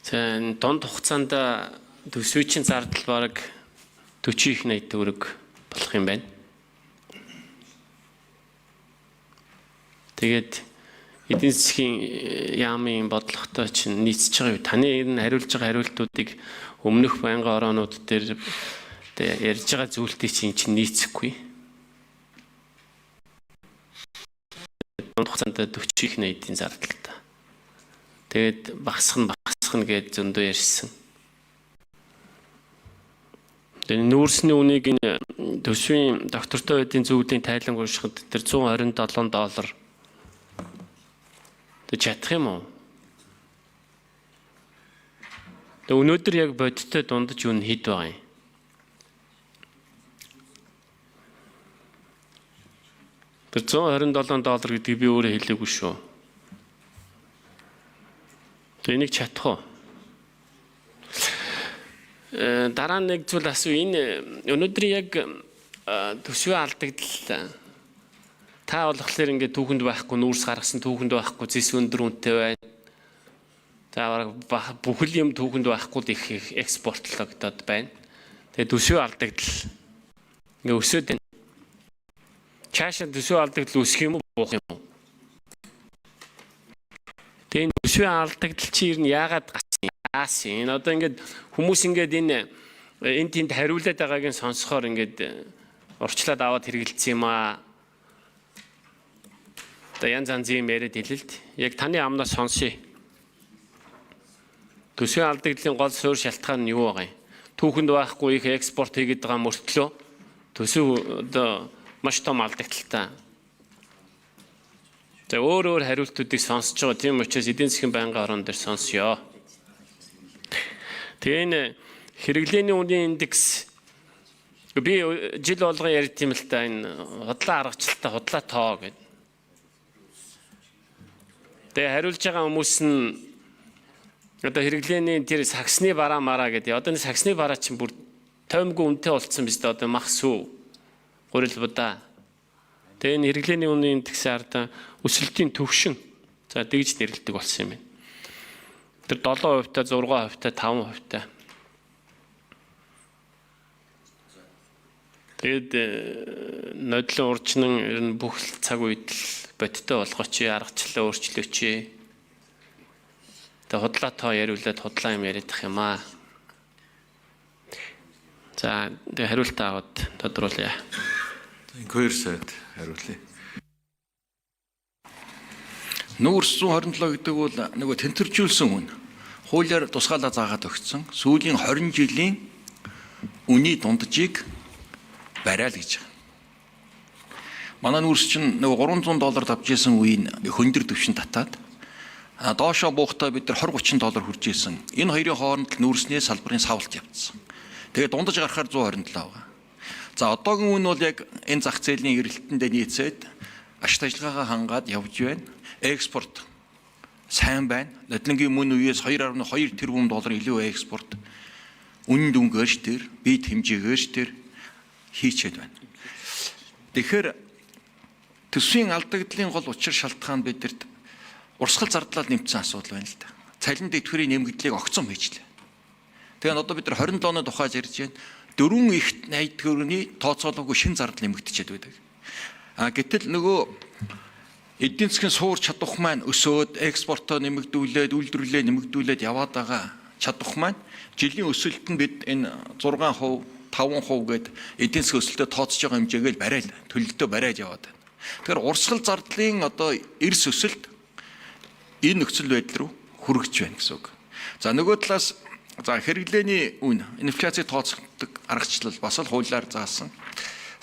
Дунд хугацаанд төсвийн зардал бараг 40 их 80 төгрөг болох юм байна. Тэгээд эдийн засгийн яамын бодлоготой чинь нийцж байгаа юу? Таны энэ хариулж байгаа хариултуудыг өмнөх байнгын ороонууд дээр ярьж байгаа зүйлтэй чинь нийцэхгүй. Дунд хугацаанд 40 их 80-ийн зардалтай. Тэгээд багасгах гэж зөндөө ярьсан. Тэгээд нүүрсний үнийг энэ төсвийн доктортой байдлын зөвлөлийн тайлан уншихад тэр $127 Тэг чадах юм уу? Тэг өнөөдөр яг бодиттой дундаж юу хэд байгаа юм? Тэр $127 гэдгийг би өөрөө хэлээгүй шүү. Тэг энийг чадах уу? Дараа нэг зүйл асуу, энэ өнөөдөр яг төсвийн алдагдал та болохоор ингээд түүхэнд байхгүй нүүрс гаргасан түүхэнд байхгүй зэс өндөр үнэтэй байна. За бүхэл юм түүхэнд байхгүй их экспортлогдоод байна. Тэгээд төсвийн алдагдал ингээд өсөд байна. Чаашаа төсвийн алдагдал өсөх юм уу буух юм уу? Тэгээд төсвийн алдагдал чи ер нь яагаад гасан юм? Энэ одоо ингээд хүмүүс ингээд энэ тэнд хариулаад байгааг нь сонсохоор ингээд урчлаад аваад хэрэгэлсэн юм аа. Янз янзын яриад хэлэлт. Яг таны амнаас сонсъё. Төсвийн алдагдлын гол суурь шалтгаан нь юу байгаа юм? Түүхэнд байхгүй их экспорт хийгээд байгаа мөртлөө төсөв одоо маш том алдагдaltaй. За өөр хариултуудыг сонсож байгаа. Тийм учраас эдийн засгийн байнгын орон дээр сонсъё. Тэгээ энэ хэрэглээний үнийн индекс би жил болгон ярьд юм л та, энэ худлаа аргачлалтай худлаа тоо гэдэг. Тэгээ хариулж байгаа хүмүүс нь одоо хэрэглээний тэр саксны бараа мараа гэдэг. Одоо энэ саксны бараа чинь бүр тоймгүй үнэтэй болцсон биз дээ. Одоо мах сүү гурил будаа. Тэгээ энэ хэрэглээний үнийн индексийн ард өсөлтийн төвшин за тэгж нэрлэдэг болсон юм байна. Тэр 7%, 6%, 5%. Тэгээд нодлон уржнан ер нь бүх цаг үед л бодиттой болгооч, аргачлалаа өөрчлөөч. Тэгээд худлаа тоо яриулаад худлаа юм яриадах юм аа. За тэгээд хариултаа аваад тодруулъя. Хоёр сайд хариулъя. Нүүрс 127 гэдэг бол нөгөө тэнцвэржүүлсэн үн. Хуулиар тусгаалаа заагаад өгсөн. Сүүлийн 20 жилийн үний дунджийг барайл гэж. Манай нүүрс чинь нөгөө $300 авч ирсэн үеийн хөндөр төвшин татаад доошоо буухтаа бид нар $20-30 хүрж ирсэн. Энэ хоёрын хооронд нүүрсний салбарын савлт явцсан. Тэгээд дундаж гарахаар 127 байгаа. За одоогийн үн бол яг энэ зах зээлийн эрэлтэндээ нийцээд ашигт ажиллагаагаа хангаад явж байна. Экспорт сайн байна. Нодлонгийн мөн үеэс $2.2 тэрбум илүү экспорт үнэн дүнгээрч тэр бид хэмжээгээрч тэр хийчихэд байна. Тэгэхээр төсвийн алдагдлын гол учир шалтгаан бидэрт урсгал зардлаар нэмсэн асуудал байна л да. Цалин дэвтгэрийн нэмэгдлийг огцом хийжлээ. Тэгэхээр одоо бид нар 27 оны тухайд ярьж байна. 4 их 80 төгрөгийн тооцоолоогүй шин зардал нэмэгдчихэд байдаг. Гэтэл нөгөө эдийн засгийн суур чадвах маань өсөөд экспортоо нэмэгдүүлээд үйлдвэрлэлээ нэмэгдүүлээд яваад байгаа чадвах маань жилийн өсөлт нь бид энэ 6%, 5% гээд эдийн засгийн өсөлтөд тооцож байгаа хэмжээгээ барайл төлөлтөө барайж яваад байна. Тэгэхээр урсгал зардлын одоо эрс өсөлт энэ нөхцөл байдал руу хүрэж байна гэсэн үг. За нөгөө талаас хэрэглээний үн инфляцийг тооцдог аргачлал бас л хуулиар заасан.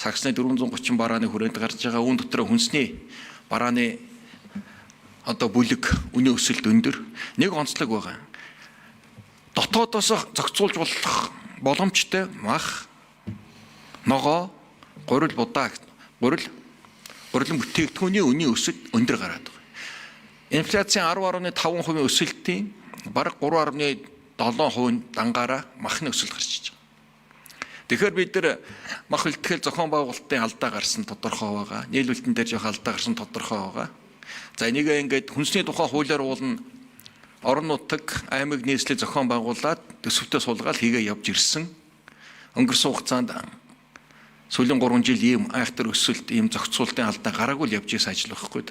Саксны 430 барааны хүрээнд гарч байгаа үн дотор хүнсний барааны одоо бүлэг үнийн өсөлт өндөр. Нэг онцлог байгаа. Дотоодоос зохицуулж болох боломжтой мах, ногоо, гурил будаа, гурилан бүтээгдэхүүний үнийн өсөлт өндөр гараад байгаа. Инфляцийн 10.5% өсөлтийн бараг 3.7% дангаараа махны өсөлт гарч иж байгаа. Тэгэхээр бид нар мах илтгэл зохион байгуулалтын алдаа гарсан тодорхой байгаа. Нийлүүлэлтэн дээр жоох алдаа гарсан тодорхой байгаа. За энийг ингээд хүнсний тухай хуулиар уулна орон нутаг аймаг нийслэл зохион байгуулад төсөвтөө суулгаад хийгээ явж ирсэн. Өнгөрсөн хугацаанд сүүлийн 3 жил ийм айхтар өсөлт, ийм зохицуултын алдаа гараагүй л явж ирсэн ажил байхгүй.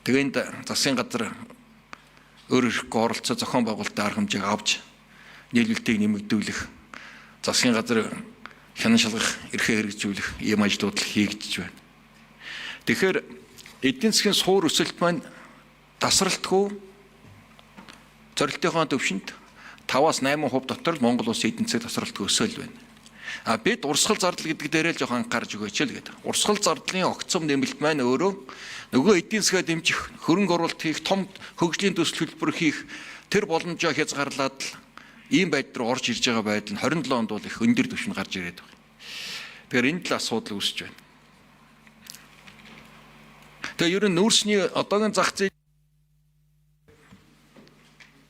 Тэгээд засгийн газар өөрөөр оролцоо зохион байгуулалтын арга хэмжээг авч нийлүүлэлтийг нэмэгдүүлэх, засгийн газар хянан шалгах, эрхээ хэрэгжүүлэх ийм ажлууд хийгдэж байна. Тэгэхээр эдийн засгийн суур өсөлт маань тасралтгүй зорилтынхоо төвшөнд 5-8% дотор л Монгол улсын эдийн засгийн тасралтгүй өсөөл байна. Бид урсгал зардал гэдэг дээрээ л жоохон анхаарч өгөөч л гэдэг. Урсгал зардлын огцом нэмэлт маань өөрөө нөгөө эдийн засгаа дэмжих, хөрөнгө оруулалт хийх, том хөгжлийн төсөл хөтөлбөр хийх тэр боломжоо хязгаарлаад л ийм байдал руу орж ирж байгаа байдал нь 27 онд бол их өндөр түвшинд гарч ирээд байна. Тэгэхээр энэ л асуудал үүсэж байна. Тэгээ ер нь нүүрсний одоогийн зах зээл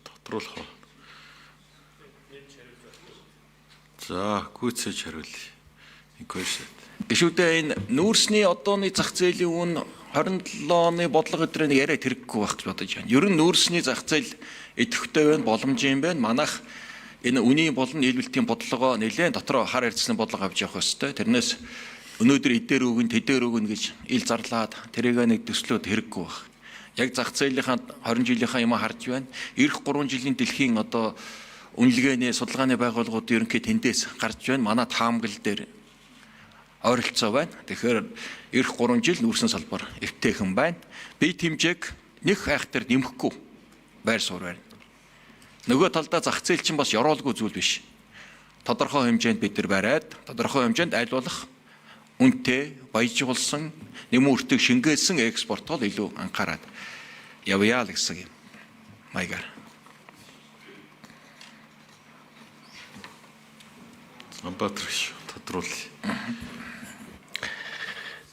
тодруулах уу? За, гүйцээж хариулъя. Гişүүдээ энэ нүүрсний одооны зах зээлийн үн 27 оны бодлого өдрөө яриад хэрэггүй байх гэж бодож байна. Ер нь нүүрсний зах зээл идэвхтэй байна, боломжийн байна. Манайх энэ үнийн болон нийлүүлэлтийн бодлогоо нэлээд дотроо хар ярьцны бодлого авч явах ёстой. Тэрнээс өнөөдөр эдээр өгөн, тэдээр өгөн гэж ил зарлаад тэрийг нэг төслөөд хэрэггүй байх. Яг зах зээлийнхаа 20 жилийнхаа юм харж байна. Ирэх 3 жилийн дэлхийн одоо үнэлгээний судалгааны байгууллагууд ерөнхий тэндээс гарч байна. Манай таамаглал дээр ойролцоо байна. Тэгэхээр ирэх 3 жил нүүрсэн салбар эвтэйхэн байна. Бие хэмжээг нэг айхтар нэмэхгүй байр суурь байна. Нөгөө талдаа зах зээл чинь бас ёроолгүй зүйл биш. Тодорхой хэмжээнд бид нар бариад, тодорхой хэмжээнд аль болох үнэтэй, баяжуулсан, нэмүүртэг шингээсэн экспортол илүү анхаарал явъя л гэсэн юм. Маягаар. Амбатраш тодруулъя.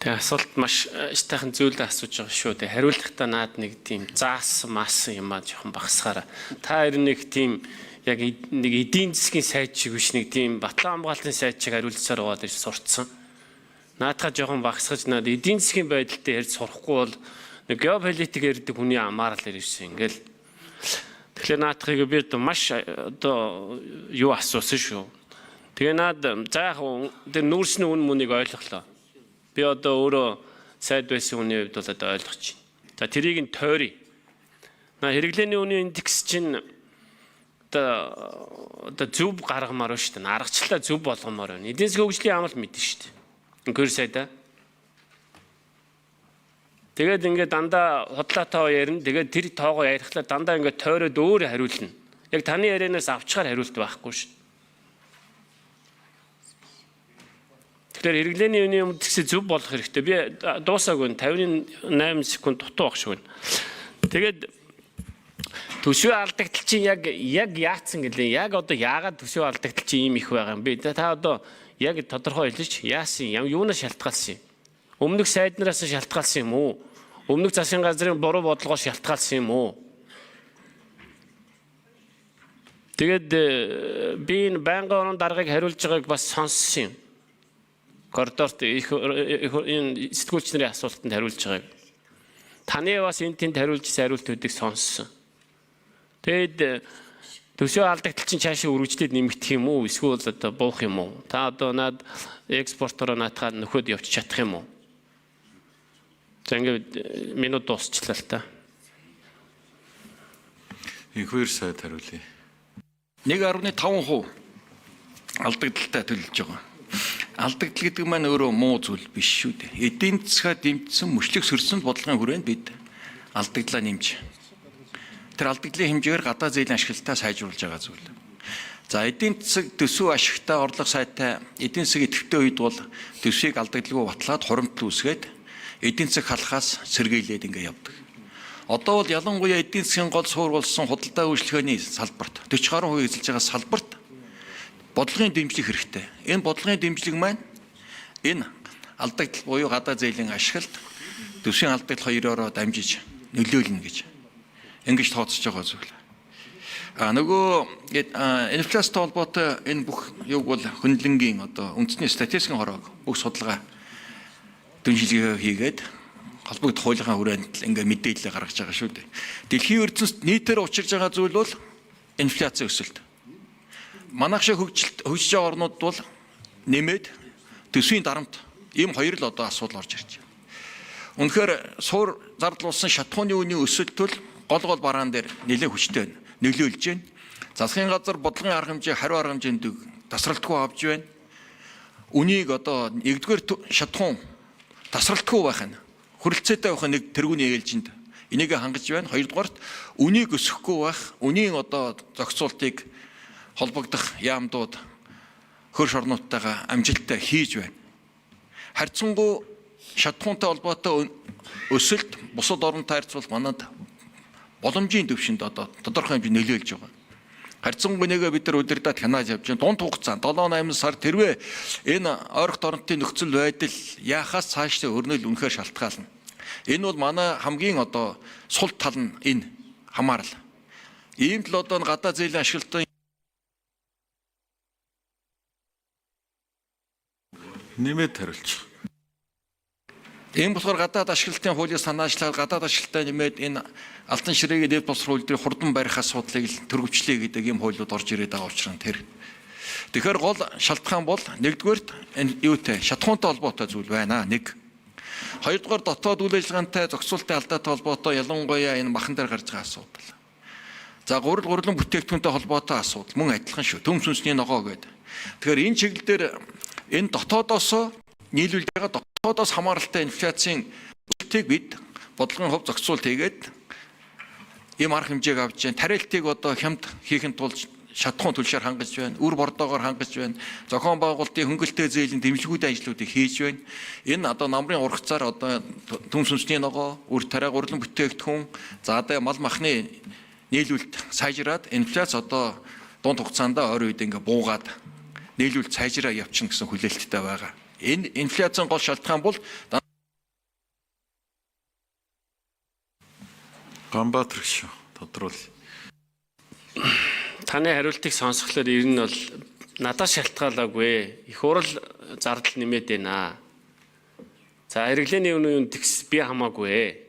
Тэгээ асуулт маш стайхан зүйлээ асууж байгаа шүү. Тэгээ хариулахдаа наад нэг тийм заасан маасан юм аа жоохон багсгаараа. Та ер нь нэг тийм яг нэг эдийн засгийн сайд шиг биш, нэг тийм батлан хамгаалтын сайд шиг хариулцаар байгаа гэж сурцсан. Наадхаа жоохон багсгаж наад эдийн засгийн байдалтай ярьж сурахгүй бол нэг геополитик ярьдаг хүний амаар л ирсэн. Ингээл тэгэхээр наадхыг би маш одоо юу асуусан шүү. Тэгээ наад за яг тэр нүүрсний үн мөнийг ойлголоо. Би одоо өөрөө сайд байсан хүний хувьд бол одоо ойлгож байна. За тэрийг нь тойрё. На хэрэглээний үнийн индекс чинь одоо зөв гаргамаар байна шүү дээ. Аргачлалаа зөв болгомоор байна. Эдийн засгийн хөгжлийн амал мэднэ шүү дээ. Ингээр сайдаа. Тэгээд ингээд дандаа худлаатай ярина. Тэгээд тэр тоогоо ярихлаа дандаа ингээд тойроод өөр хариулна. Яг таны ярианаас авчгаар хариулт байхгүй шүү. Тэгэхээр хэрэглээний үнийн индексийг зөв болгох хэрэгтэй. Би дуусаагүй 58 секунд дутуу баг шүү. Тэгээд төсвийн алдагдал чинь яг яатсан гэлээ. Яг одоо яагаад төсвийн алдагдал чинь ийм их байгаа юм бэ? Та одоо яг тодорхой хэлж яасан юм? Юунаас шалтгаалсан юм? Өмнөх сайднараас шалтгаалсан юм уу? Өмнөх засгийн газрын буруу бодлогоос шалтгаалсан юм уу? Тэгээд би энэ байнгын орон даргаыг хариулж байгааг бас сонссон юм. Коридорт энэ сэтгүүлч нарын асуултанд хариулж байгааг. Таны бас энэ тэнд хариулж хариултуудыг сонссон. Тэгэд төсвийн алдагдал чинь цаашаа үргэлжлээд нэмэгдэх юм уу? Эсвэл одоо буух юм уу? Та одоо над экспортороо наатахаа нөхөд явчих чадах юм уу? За ингээд минут дуусчлаа л та. Инхээр сайд хариулъя. 1.5% алдагдaltaй төлж байгаа. Алдагдал гэдэг маань өөрөө муу зүйл биш шүү дээ. Эдийн засгаа дэмжсэн мөчлөг сөрсөн бодлогын хүрээнд бид алдагдлаа нэмж. Тэр алдагдлын хэмжээгээр гадаа зээлийн ашиглалтаа сайжруулж байгаа зүйл. За эдийн засаг төсөв ашигтай орлого сайтай эдийн засаг идэвхтэй үед бол төсвийг алдагдлгүй батлаад хуримтлал үүсгээд эдийн засаг халахаас сэргийлээд ингэ явдаг. Одоо бол ялангуяа эдийн засгийн гол суур болсон худалдаа үйлчлэгээний салбарт 40 гаруй хувийг эзэлж байгаа салбарт бодлогын дэмжлэг хэрэгтэй. Энэ бодлогын дэмжлэг маань энэ алдагдал буюу гадаа зээлийн ашиглалт төсвийн алдагдал хоёроор дамжиж нөлөөлнө гэж ингэж тооцож байгаа зүйл. Нөгөө инфляцтай холбоотой энэ бүх юуг бол хөндлөнгийн одоо үндэсний статистикийн хорог бүх судалгаа дүнжилгээ хийгээд холбогдох хуулийнхаа хүрээнд ингээ мэдээлэл гаргаж байгаа шүү дээ. Дэлхийн ертөнцид нийтээр учирж байгаа зүйл бол инфляци өсөлт. Манайх шиг хөгжиж байгаа орнууд бол нэмээд төсвийн дарамт ийм хоёр л одоо асуудал орж ирж байна. Үнэхээр суур зардал болсон шатхууны үнийн өсөлт бол гол бараан дээр нэлээд хүчтэй нөлөөлж байна. Засгийн газар бодлогын арга хэмжээ, хариу арга хэмжээнд тасралтгүй авч байна. Үнийг одоо нэгдүгээр шатхуун тасралтгүй байх нь хөрөлцөөтэй байх нэг тэргүүний ээлжинд энийг хангаж байна. Хоёрдугаарт үнийг өсөхгүй байх, үнийн одоо зохицуултыг холбогдох яамдууд хөрш орнуудтайгаа амжилттай хийж байна. Харьцангуй шатхуунтай холбоотой өсөлт бусад орнтой харьцуулбал манад боломжийн төвшөнд одоо тодорхой хэмжээнд нөлөөлж байгаа. Харьцангуй нэгэ бид нар удирдах хянаж явж байна. Дунд хугацаанд 7-8 сар тэрвээ энэ ойролт орнотын нөхцөл байдал яахаас цаашдаа өрнөл үнэхээр шалтгаална. Энэ бол манай хамгийн одоо сул тал нь энэ хамаарал. Ийм л одоо гадаа зээлийн ашиглалтын Нэмээд хариулж. ийм болохоор гадаад ашиглалтын хуулийн санаачлал гадаад ашиглалтаа нэмээд энэ алтан ширээгийн дэд боловсрол үйлдвэрийг хурдан барих асуудлыг л төрөвчлээ гэдэг ийм хуулиуд орж ирээд байгаа учраас тэр. Тэгэхээр гол шалтгаан бол нэгдүгээрт энэ юутай шатхуунтай холбоотой зүйл байна. Нэг. Хоёрдугаар дотоод үйл ажиллагаантай зохицуулалтын алдаатай холбоотой ялангуяа энэ махан дээр гарч байгаа асуудал. За гурилан бүтээгдэхүүнтэй холбоотой асуудал мөн адилхан шүү. Төмс үнсний ногоо гэдэг. Тэгэхээр энэ чиглэлээр энэ дотоодоос нийлүүлж байгаа дотоодоос хамааралтай инфляцийн үлтийг бид бодлогын хөв зохицуулт хийгээд ийм арга хэмжээг авч जैन тариалтыг одоо хямд хийхэд тулд шатхуун төлшөөр хангаж байна, үр бордоогоор хангаж байна, зохион байгуулалтын хөнгөлтэй зээлийн дэмжлэгүүдийн ажлуудыг хийж байна. Энэ одоо намрын ургацаар одоо төмс үнсний ногоо, үр тариа гурилан бүтээгдэхүүн, за одоо мал махны нийлүүлэлт сайжраад инфляц одоо дунд хугацаанд ойр үед ингээ буугаад нийлүүлэлт сайжраа явчихна гэсэн хүлээлттэй байгаа. Энэ инфляцийн гол шалтгаан бол Ганбаатар шүү. Тодруулъя. Таны хариултыг сонсохлоор ер нь бол надаас шалтгаалаагүй. Их урал зардал нэмээд байна. За хэрэглээний үнийн тэгс би хамаагүй.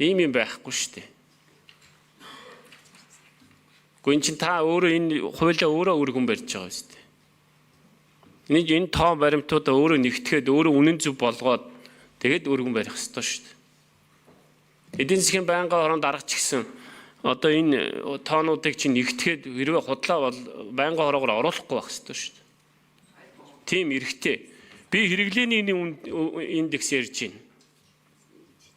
Ийм юм байхгүй шүү дээ. Гүн чин та өөрөө энэ хуулиа өөрөө өргөн барьж байгаа шүү дээ. Энэ тоо баримтуудаа өөрөө нэгтгэхэд өөрөө үнэн зөв болгоод тэгээд өргөн барих ёстой шүү дээ. Эдийн засгийн байнгын хороонд даргач гисэн одоо энэ тоонуудыг чинь нэгтгэхэд хэрвээ худлаа бол байнгын хороогоор оруулахгүй байх ёстой шүү дээ. Тийм эрхтэй. Би хэрэглээний индекс ярьж байна.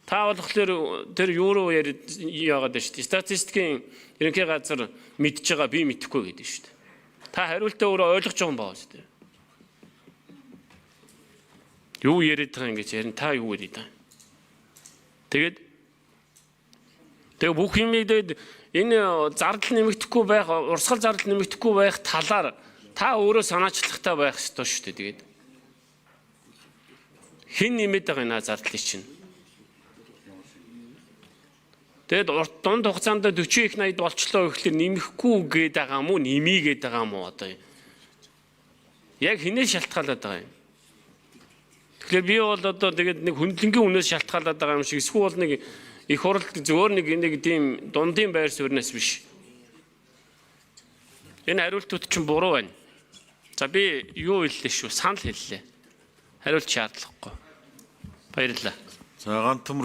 Та болохоор тэр юуруу яагаад шүү дээ. Статистикийн ерөнхий газар мэдж байгаа би мэдэхгүй гэдэг шүү дээ. Та хариултаа өөрөө ойлгож байгаа юм байна шүү дээ. Юу яриад байгаа ингэж ярина та юу яриад байгаа. Тэгээд бүх юмыг энэ зардал нэмэгдэхгүй байх, урсгал зардал нэмэгдэхгүй байх талаар та өөрөө санаачлахтай байх ёстой шүү дээ. Тэгээд хэн нэмээд байгаа энэ зардлыг чинь. Тэгэд дунд хугацаанд 40 их 80 болчлоо гэхэлэр нэмэхгүй гээд байгаа юм уу, нэмийгээд байгаа юм уу одоо. Яг хинээс шалтгаалаад байгаа юм. Тэгэхээр би бол одоо тэгээд нэг хөндлөнгийн үнээс шалтгаалаад байгаа юм шиг эсвэл нэг их хурал зөвөр нэг тийм дундын байр суурьнаас биш. Энэ хариултууд чинь буруу байна. За би юу хэллээ шүү, санал хэллээ. Хариулт шаардлагагүй. Баярлалаа. За ганц төмөр